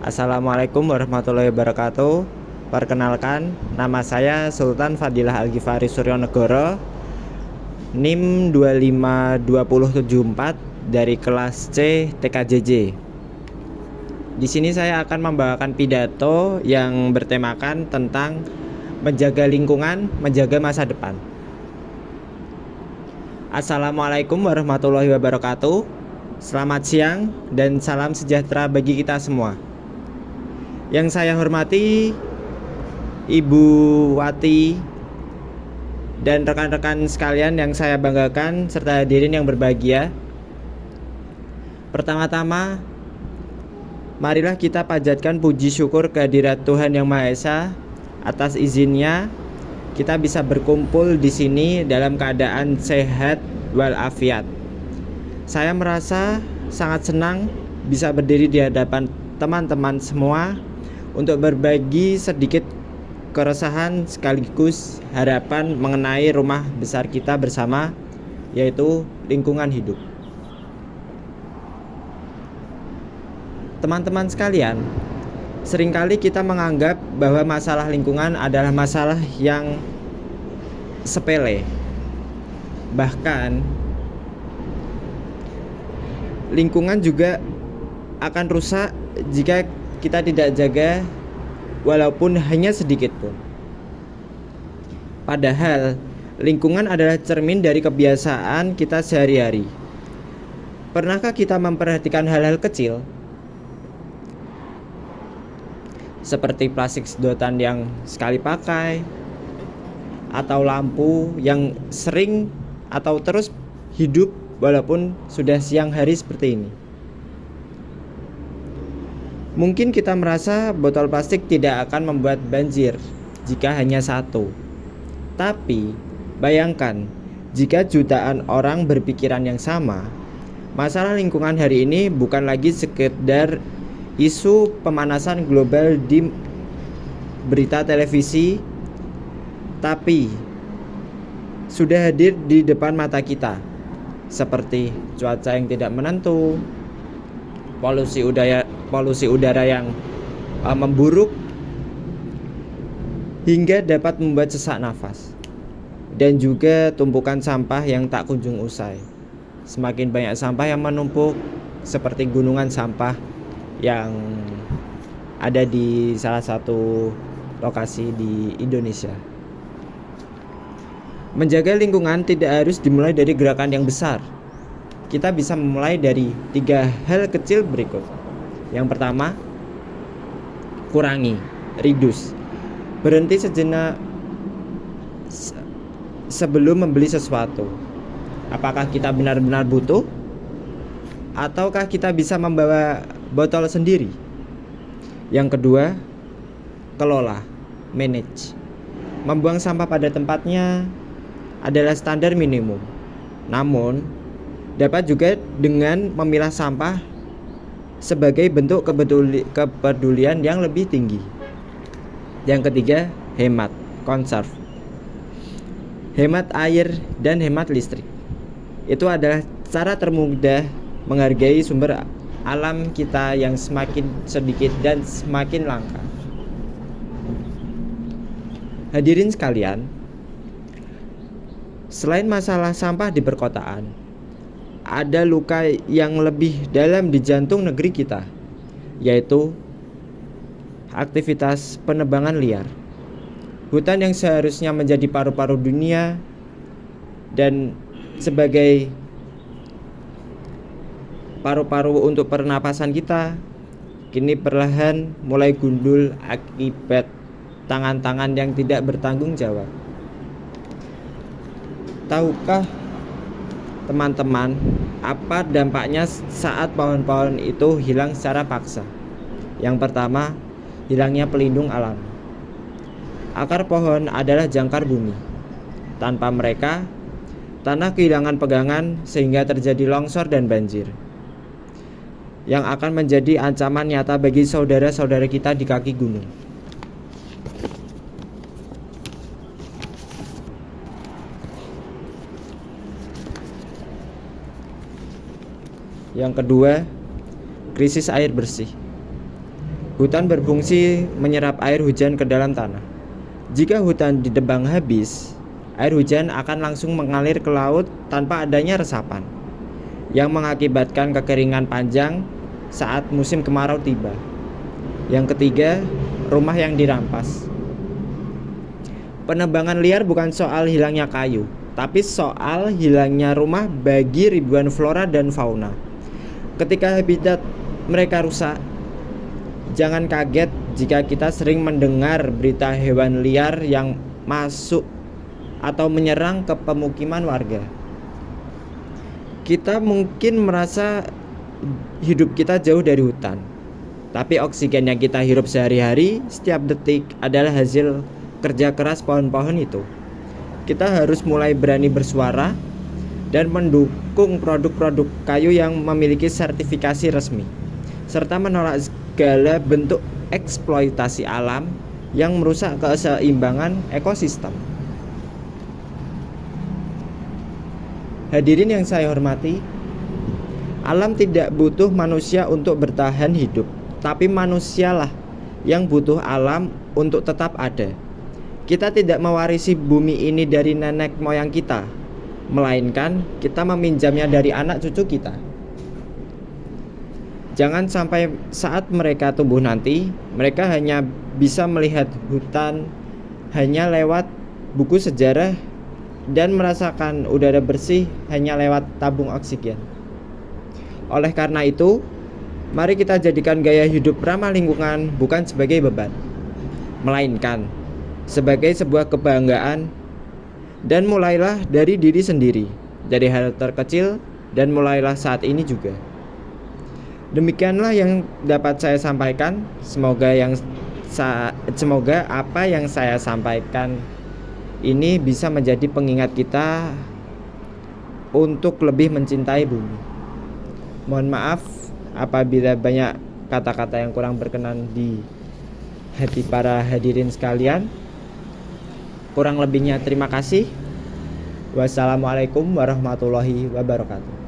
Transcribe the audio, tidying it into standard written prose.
Assalamualaikum warahmatullahi wabarakatuh. Perkenalkan, nama saya Sultan Fadilah Al-Ghifari Suryonegoro, NIM 25274 dari kelas C TKJJ. Di sini saya akan membawakan pidato yang bertemakan tentang menjaga lingkungan, menjaga masa depan. Assalamualaikum warahmatullahi wabarakatuh. Selamat siang dan salam sejahtera bagi kita semua. Yang saya hormati Ibu Wati dan rekan-rekan sekalian yang saya banggakan serta hadirin yang berbahagia. Pertama-tama, marilah kita panjatkan puji syukur kehadirat Tuhan Yang Maha Esa. Atas izinnya kita bisa berkumpul di sini dalam keadaan sehat walafiat. Saya merasa sangat senang bisa berdiri di hadapan teman-teman semua untuk berbagi sedikit keresahan sekaligus harapan mengenai rumah besar kita bersama, yaitu lingkungan hidup. Teman-teman sekalian, seringkali kita menganggap bahwa masalah lingkungan adalah masalah yang sepele. Bahkan lingkungan juga akan rusak jika kita tidak jaga walaupun hanya sedikit pun. Padahal lingkungan adalah cermin dari kebiasaan kita sehari-hari. Pernahkah kita memperhatikan hal-hal kecil seperti plastik sedotan yang sekali pakai, atau lampu yang sering atau terus hidup walaupun sudah siang hari seperti ini? Mungkin kita merasa botol plastik tidak akan membuat banjir jika hanya satu. Tapi bayangkan jika jutaan orang berpikiran yang sama. Masalah lingkungan hari ini bukan lagi sekedar isu pemanasan global di berita televisi, tapi sudah hadir di depan mata kita, seperti cuaca yang tidak menentu, polusi udara yang memburuk hingga dapat membuat sesak nafas, dan juga tumpukan sampah yang tak kunjung usai. Semakin banyak sampah yang menumpuk seperti gunungan sampah yang ada di salah satu lokasi di Indonesia. Menjaga lingkungan tidak harus dimulai dari gerakan yang besar. Kita bisa memulai dari 3 hal kecil berikut. Yang pertama, kurangi, reduce. Berhenti sejenak sebelum membeli sesuatu. Apakah kita benar-benar butuh? Ataukah kita bisa membawa botol sendiri? Yang kedua, kelola, manage. Membuang sampah pada tempatnya adalah standar minimum. Namun, dapat juga dengan memilah sampah sebagai bentuk kepedulian yang lebih tinggi. Yang ketiga, hemat, conserve. Hemat air dan hemat listrik. Itu adalah cara termudah menghargai sumber alam kita yang semakin sedikit dan semakin langka. Hadirin sekalian, selain masalah sampah di perkotaan, ada luka yang lebih dalam di jantung negeri kita, yaitu aktivitas penebangan liar. Hutan yang seharusnya menjadi paru-paru dunia dan sebagai paru-paru untuk pernapasan kita, kini perlahan mulai gundul akibat tangan-tangan yang tidak bertanggung jawab. Tahukah teman-teman apa dampaknya saat pohon-pohon itu hilang secara paksa? Yang pertama, hilangnya pelindung alam. Akar pohon adalah jangkar bumi. Tanpa mereka, tanah kehilangan pegangan sehingga terjadi longsor dan banjir, yang akan menjadi ancaman nyata bagi saudara-saudara kita di kaki gunung. Yang kedua, krisis air bersih. Hutan berfungsi menyerap air hujan ke dalam tanah. Jika hutan ditebang habis, air hujan akan langsung mengalir ke laut tanpa adanya resapan, yang mengakibatkan kekeringan panjang saat musim kemarau tiba. Yang ketiga, rumah yang dirampas. Penebangan liar bukan soal hilangnya kayu, tapi soal hilangnya rumah bagi ribuan flora dan fauna. Ketika habitat mereka rusak, jangan kaget jika kita sering mendengar berita hewan liar yang masuk atau menyerang ke pemukiman warga. Kita mungkin merasa hidup kita jauh dari hutan, tapi oksigen yang kita hirup sehari-hari setiap detik adalah hasil kerja keras pohon-pohon itu. Kita harus mulai berani bersuara dan mendukung produk-produk kayu yang memiliki sertifikasi resmi, serta menolak segala bentuk eksploitasi alam yang merusak keseimbangan ekosistem. Hadirin yang saya hormati, alam tidak butuh manusia untuk bertahan hidup, tapi manusialah yang butuh alam untuk tetap ada. Kita tidak mewarisi bumi ini dari nenek moyang kita, melainkan kita meminjamnya dari anak cucu kita. Jangan sampai saat mereka tumbuh nanti, mereka hanya bisa melihat hutan hanya lewat buku sejarah dan merasakan udara bersih hanya lewat tabung oksigen. Oleh karena itu, mari kita jadikan gaya hidup ramah lingkungan bukan sebagai beban, melainkan sebagai sebuah kebanggaan. Dan mulailah dari diri sendiri, dari hal terkecil, dan mulailah saat ini juga. Demikianlah yang dapat saya sampaikan. Semoga apa yang saya sampaikan ini bisa menjadi pengingat kita untuk lebih mencintai bumi. Mohon maaf apabila banyak kata-kata yang kurang berkenan di hati para hadirin sekalian. Kurang lebihnya terima kasih. Wassalamualaikum warahmatullahi wabarakatuh.